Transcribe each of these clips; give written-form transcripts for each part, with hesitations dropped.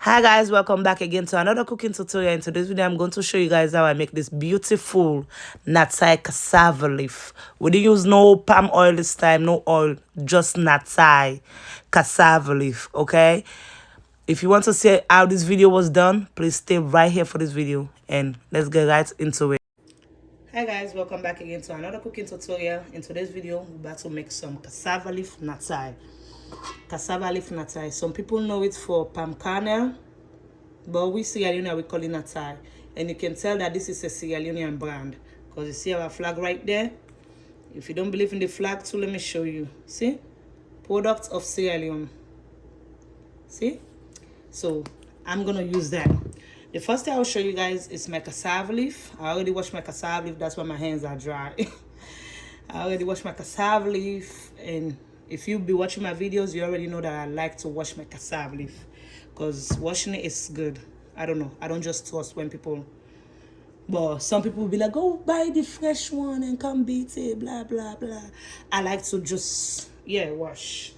Hi guys, welcome back again to another cooking tutorial. In today's video I'm going to show you guys how I make this beautiful Natai cassava leaf. We didn't use no palm oil this time, no oil, just Natai cassava leaf. Okay, if you want to see how this video was done, please stay right here for this video and let's get right into it. Hi guys, welcome back again to another cooking tutorial. In today's video we're about to make some cassava leaf Natai. Cassava leaf Natai. Some people know it for palm kernel, but we Sierra Leone we call it Natai. And you can tell that this is a Sierra Leonean brand because you see our flag right there. If you don't believe in the flag too, let me show you. See? Products of Sierra Leone. See? So I'm gonna use that. The first thing I'll show you guys is my cassava leaf. I already washed my cassava leaf, that's why my hands are dry. I already washed my cassava leaf, and if you be watching my videos, you already know that I like to wash my cassava leaf because washing it is good. I don't know. I don't just trust when people, but some people will be like, go buy the fresh one and come beat it, blah, blah, blah. I like to just, wash.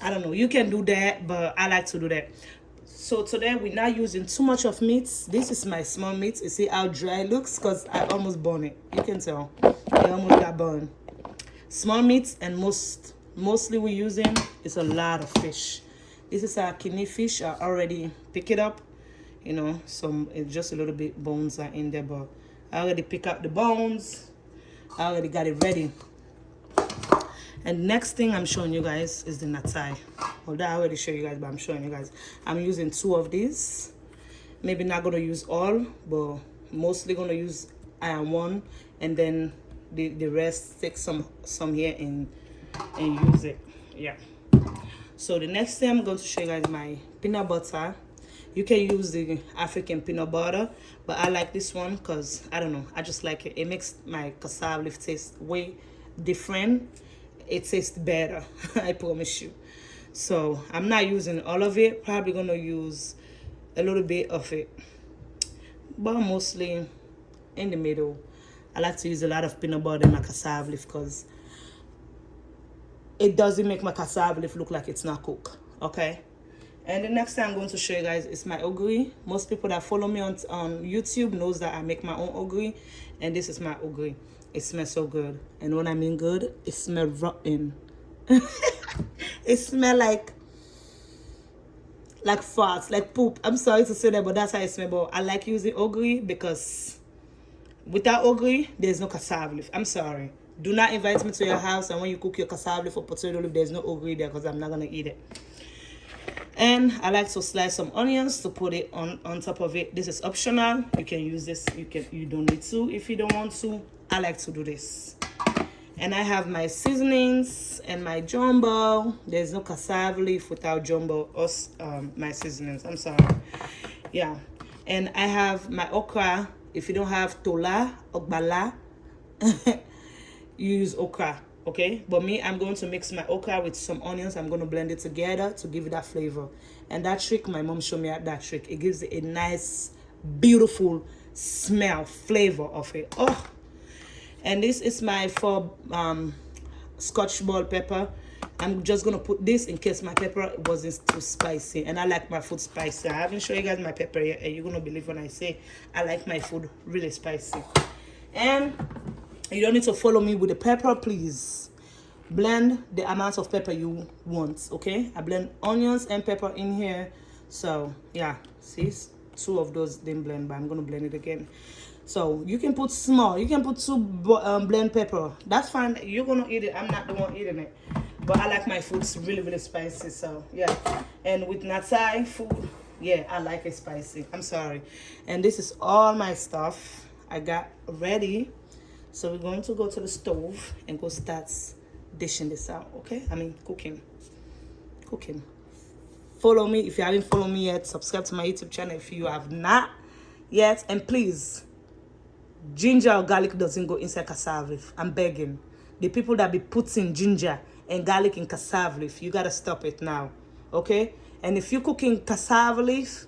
I don't know. You can do that, but I like to do that. So today we're not using too much of meat. This is my small meat. You see how dry it looks because I almost burned it. You can tell. I almost got burned. Small meat, and mostly we're using is a lot of fish. This is our kidney fish. I already pick it up, you know, it's just a little bit bones are in there, but I already pick up the bones. I already got it ready. And next thing I'm showing you guys is the Natai. Although I already showed you guys, but I'm showing you guys. I'm using 2 of these. Maybe not gonna use all, but mostly gonna use 1, and then the rest take some here and use it. Yeah. So the next thing I'm going to show you guys my peanut butter. You can use the African peanut butter, but I like this one because I don't know, I just like it. It makes my cassava leaf taste way different. It tastes better. I promise you. So I'm not using all of it. Probably gonna use a little bit of it, but mostly in the middle. I like to use a lot of peanut butter in my cassava leaf because it doesn't make my cassava leaf look like it's not cooked. Okay. And the next thing I'm going to show you guys is my ogiri. Most people that follow me on YouTube knows that I make my own ogiri, and this is my ogiri. It smells so good, and when I mean good, it smells rotten. It smells like farts, like poop. I'm sorry to say that, but that's how it smells. But I like using ogiri because without ogiri, there's no cassava leaf. I'm sorry. Do not invite me to your house, and when you cook your cassava leaf or potato leaf, there's no ogiri there because I'm not gonna eat it. And I like to slice some onions to put it on top of it. This is optional. You can use this. You don't need to if you don't want to. I like to do this. And I have my seasonings and my jumbo. There's no cassava leaf without jumbo or my seasonings. I'm sorry. Yeah. And I have my okra. If you don't have tola or bala, you use okra. Okay, but me, I'm going to mix my okra with some onions. I'm going to blend it together to give it that flavor. And that trick, my mom showed me that trick. It gives it a nice, beautiful smell, flavor of it. Oh, and this is my 4 Scotch ball pepper. I'm just going to put this in case my pepper wasn't too spicy. And I like my food spicy. I haven't shown you guys my pepper yet, and you're going to believe when I say I like my food really spicy. And you don't need to follow me with the pepper, please. Blend the amount of pepper you want, okay? I blend onions and pepper in here. So, yeah, see, 2 of those didn't blend, but I'm going to blend it again. So, you can put small. You can put 2 blend pepper. That's fine. You're going to eat it. I'm not the one eating it. But I like my food really, really spicy. So, yeah. And with Natai food, yeah, I like it spicy. I'm sorry. And this is all my stuff I got ready. So we're going to go to the stove and go start dishing this out, okay? I mean, cooking. Follow me. If you haven't followed me yet, subscribe to my YouTube channel if you have not yet. And please, ginger or garlic doesn't go inside cassava leaf. I'm begging. The people that be putting ginger and garlic in cassava leaf, you got to stop it now, okay? And if you're cooking cassava leaf,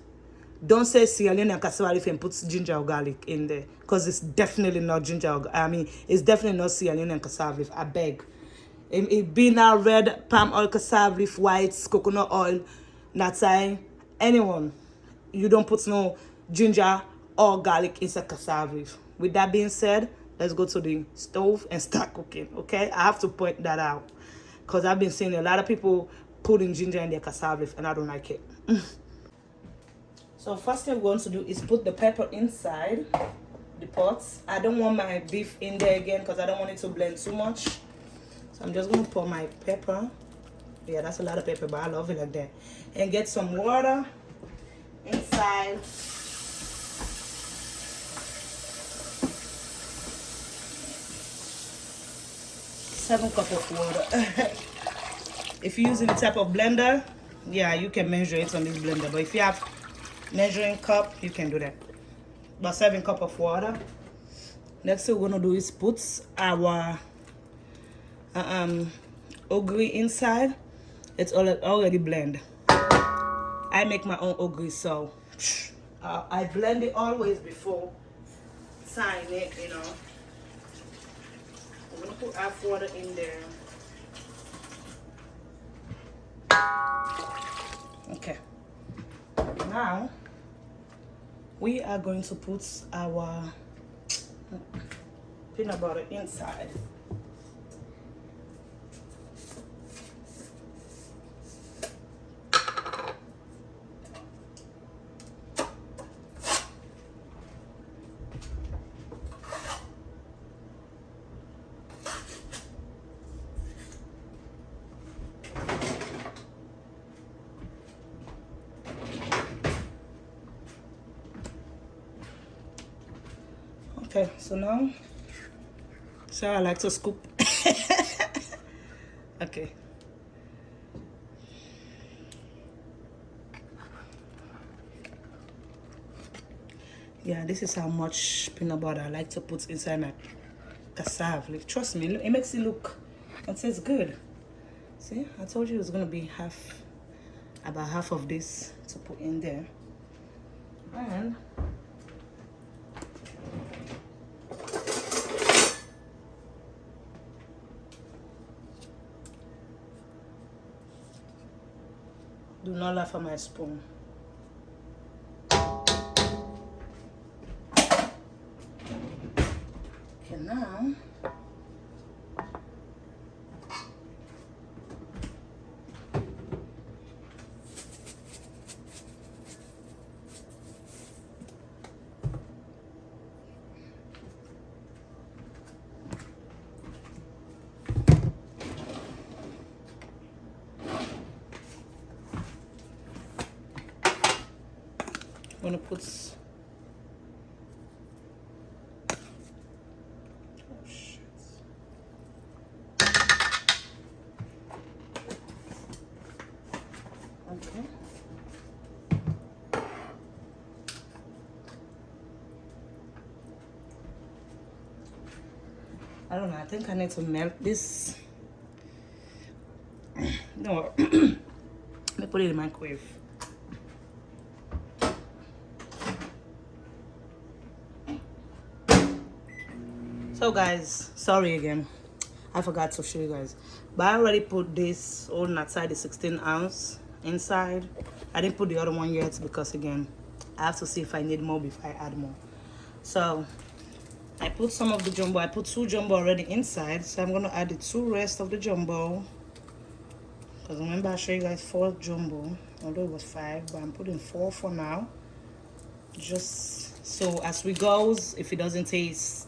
don't say Sierra Leone and cassava leaf and put ginger or garlic in there, because it's definitely not ginger. It's definitely not Sierra Leone and cassava leaf. I beg. It be now red palm oil, cassava leaf, white, coconut oil, Natai, anyone. you don't put no ginger or garlic inside cassava leaf. With that being said, let's go to the stove and start cooking. Okay, I have to point that out because I've been seeing a lot of people putting ginger in their cassava leaf and I don't like it. So first thing we're going to do is put the pepper inside the pot. I don't want my beef in there again because I don't want it to blend too much. So I'm just going to pour my pepper. Yeah, that's a lot of pepper, but I love it like that. And get some water inside. 7 cups of water. If you're using the type of blender, yeah, you can measure it on this blender. But if you have measuring cup, you can do that. About 7 cups of water. Next thing we're gonna do is put our ogiri inside. It's already blended. I make my own ogiri, so I blend it always before tying it, you know. I'm gonna put half water in there. Okay. Now we are going to put our peanut butter inside. Okay, so now, so I like to scoop. Okay. Yeah, this is how much peanut butter I like to put inside my cassava leaf. Trust me, it makes it look and tastes good. See, I told you it was gonna be about half of this to put in there. And do not laugh at my spoon. Okay, now I'm gonna put okay. I don't know, I think I need to melt this. No, let me put it in the microwave. So guys, sorry again, I forgot to show you guys, but I already put this old Natai, the 16 ounce inside. I didn't put the other one yet because again I have to see if I need more before I add more. So I put some of the jumbo. I put 2 jumbo already inside, so I'm gonna add the 2 rest of the jumbo, because remember I showed you guys 4 jumbo, although it was 5, but I'm putting 4 for now, just so as we goes, if it doesn't taste,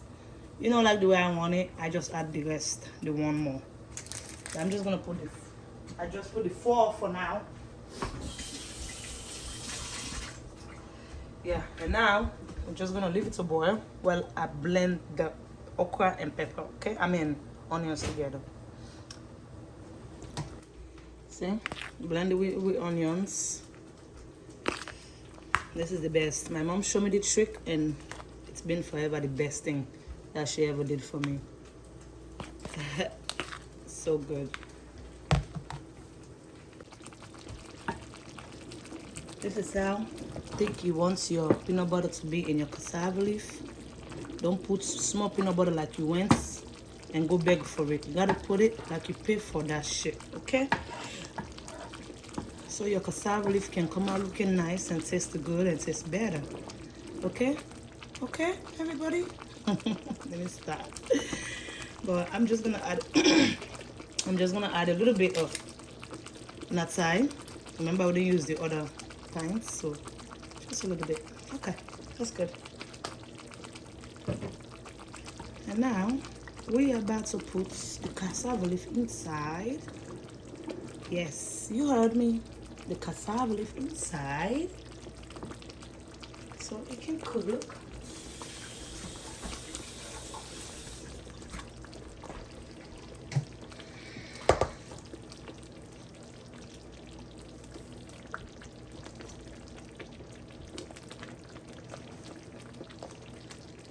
you know, like the way I want it, I just add the rest, the 1 more. So I'm just gonna put I just put the 4 for now. Yeah, and now I'm just gonna leave it to boil while I blend the okra and pepper, okay? I mean onions together. See, blend it with onions. This is the best. My mom showed me the trick and it's been forever the best thing that she ever did for me. So good. This is how thick you want your peanut butter to be in your cassava leaf. Don't put small peanut butter like you went and go beg for it. You gotta put it like you pay for that shit, okay? so your cassava leaf can come out looking nice and taste good and taste better. Okay? Okay, everybody? Let me stop. But I'm just gonna add I'm just gonna add a little bit of natai. Remember we didn't use the other pints, so just a little bit. Okay, that's good. And now we are about to put the cassava leaf inside. Yes, you heard me. The cassava leaf inside, so it can cook.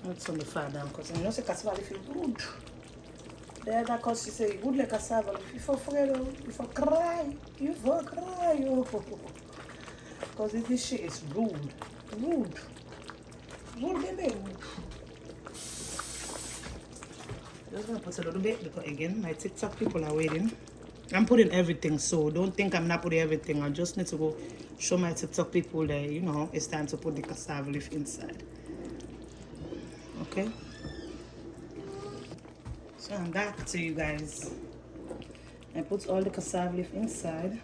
Let's turn the fire down because you know the cassava leaf is good. The other cause she say good like cassava leaf. If you afraid, if you cry, you for cry. Because this shit is rude. Rude, baby. Just gonna put a little bit because again my TikTok people are waiting. I'm putting everything, so don't think I'm not putting everything. I just need to go show my TikTok people that you know it's time to put the cassava leaf inside. Okay, so I'm back to you guys. I put all the cassava leaf inside.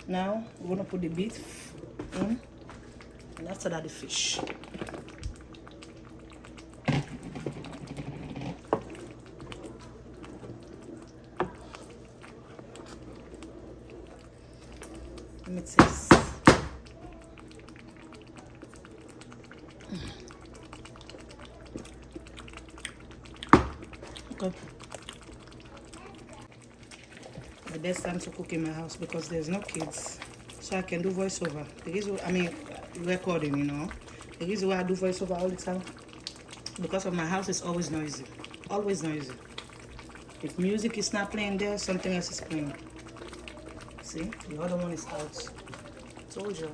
Now we're gonna put the beef in, and after that the fish. Let me taste. Okay. The best time to cook in my house because there's no kids, so I can do voiceover. The reason, I mean, recording, you know. The reason why I do voiceover all the time because of my house is always noisy, always noisy. If music is not playing there, something else is playing. See, the other one is out. Told you.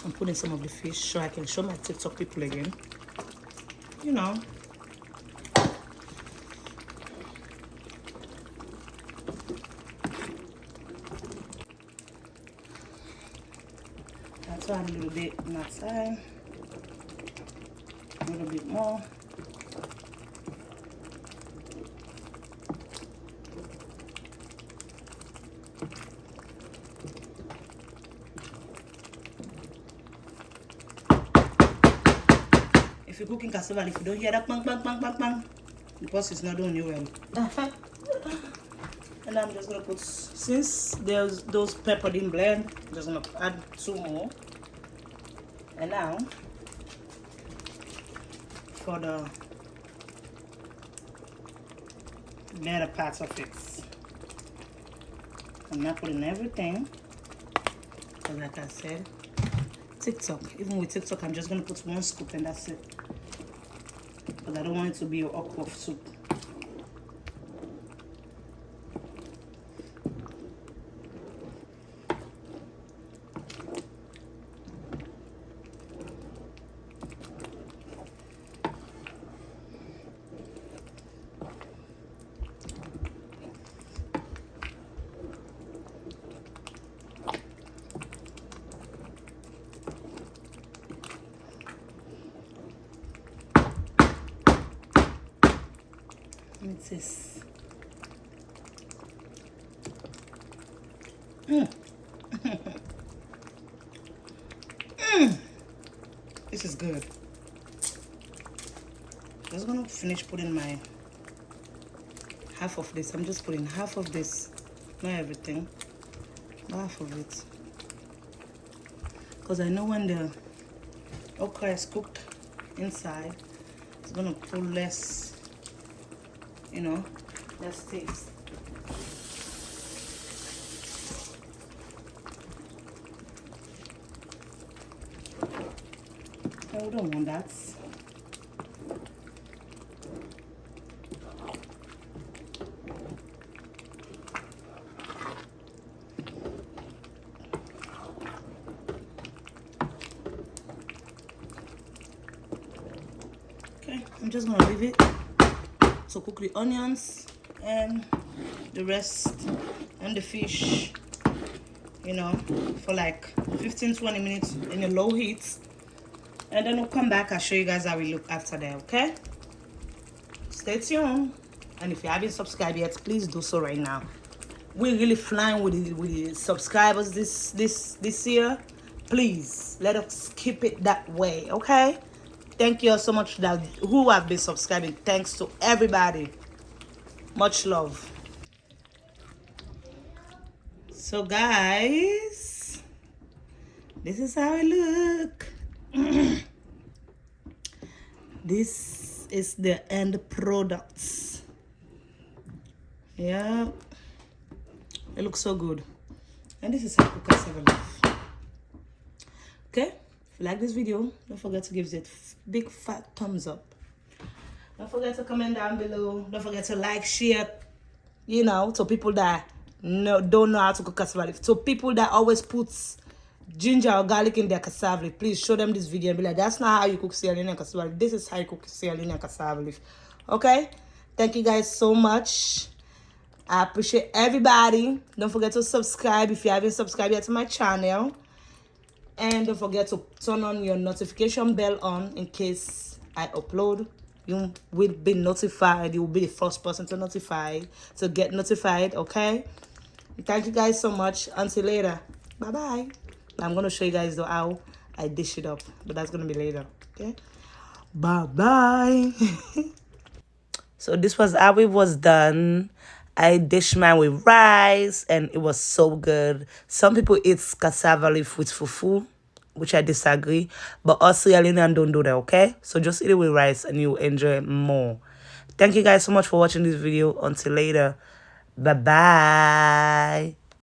I'm putting some of the fish so I can show my TikTok people again. You know. That's why I'm a little bit natai. A little bit more. If you're cooking cassava, if you don't hear that bang, bang, bang, bang, bang, the boss is not doing you well. And I'm just gonna put, since there's those pepper didn't blend, I'm just gonna add 2 more. And now, for the better parts of it, I'm not putting everything, because like I said, TikTok, even with TikTok, I'm just gonna put 1 scoop and that's it. Because I don't want it to be your okra soup. It's this. This is good. Just gonna finish putting my half of this. I'm just putting half of this, not everything, half of it, because I know when the okra is cooked inside, it's gonna pull less, you know, less taste. I don't want that. Okay, I'm just gonna leave it to cook the onions and the rest and the fish you know, for like 15-20 minutes in a low heat. And then we'll come back. I'll show you guys how we look after that, okay? Stay tuned. And if you haven't subscribed yet, please do so right now. We're really flying with the subscribers this year. Please let us keep it that way, okay? Thank you all so much that who have been subscribing. Thanks to everybody. Much love. So guys, this is how it look. This is the end products. Yeah, it looks so good. And this is how I cook cassava leaf. Okay, if you like this video, don't forget to give it a big fat thumbs up. Don't forget to comment down below. Don't forget to like, share, you know, to people that don't know how to cook cassava leaf. So people that always puts ginger or garlic in their cassava leaf, please show them this video and be like, that's not how you cook Sierra Leonean cassava leaf. This is how you cook Sierra Leonean cassava leaf. Okay? Thank you guys so much. I appreciate everybody. Don't forget to subscribe if you haven't subscribed yet to my channel. And don't forget to turn on your notification bell on in case I upload. You will be notified. You will be the first person to get notified, okay? Thank you guys so much. Until later. Bye-bye. I'm going to show you guys how I dish it up. But that's going to be later, okay? Bye-bye. So this was how it was done. I dished mine with rice, and it was so good. Some people eat cassava leaf with fufu, which I disagree. But us Sierra Leonean don't do that, okay? So just eat it with rice, and you'll enjoy it more. Thank you guys so much for watching this video. Until later. Bye-bye.